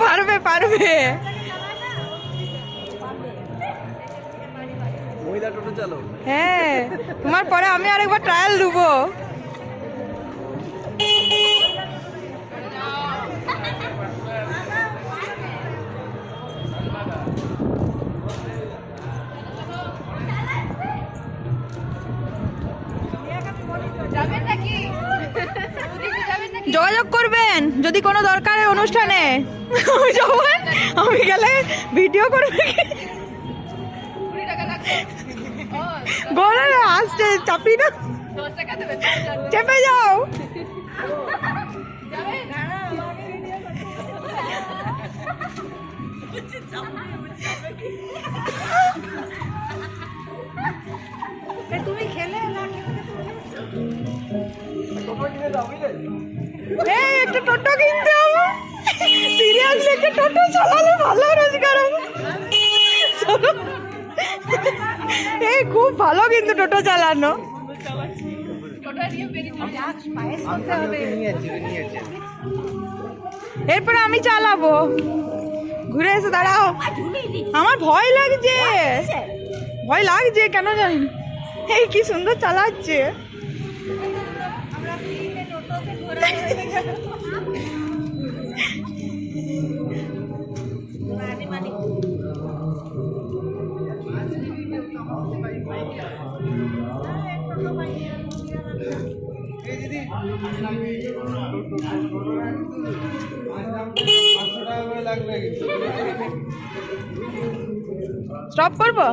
পারবে পারবে। হ্যাঁ, তোমার পরে আমি আরেকবার ট্রায়াল দেবো। যোগাযোগ করবেন যদি কোনো দরকারের অনুষ্ঠানে। আমি গেলে ভিডিও করবে। বলে আসছে চাপি না, চেপে যাও। তুমি খেলে একটা টোটো কিনতে হবে। সিরিয়াসলি একটা টোটো চালালে ভালো রোজগার হবে। এই খুব ভালো কিন্তু টোটো চালানো। এরপরে আমি চালাবো। ঘুরে এসে দাঁড়াও, আমার ভয় লাগছে। ভয় লাগছে কেন জানি। এই কি সুন্দর চালাচ্ছে। স্টপ করবো।